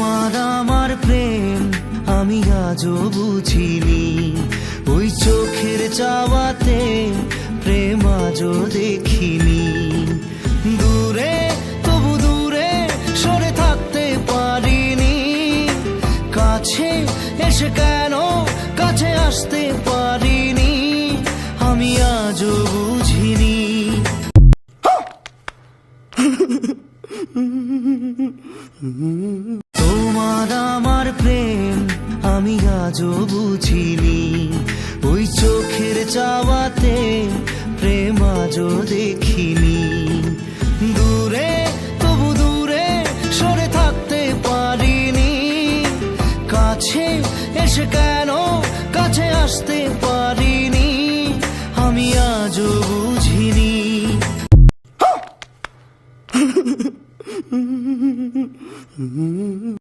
তোমার আমার প্রেম আমি আজও বুঝিনি, ওই চোখের চাওয়াতে প্রেম আজও দেখিনি। দূরে তবু দূরে সরে থাকতে পারিনি, কাছে এসে কেন কাছে আসতে পারিনি, আমি আজও বুঝিনি। তোমার আমার প্রেম আমি আজও বুঝিনি, ওই চোখের চাওয়াতে প্রেম আজও দেখিনি। দূরে তবু দূরে সরে থাকতে পারিনি, কাছে এসে কেন কাছে আসতে পারিনি, আমি আজও বুঝিনি।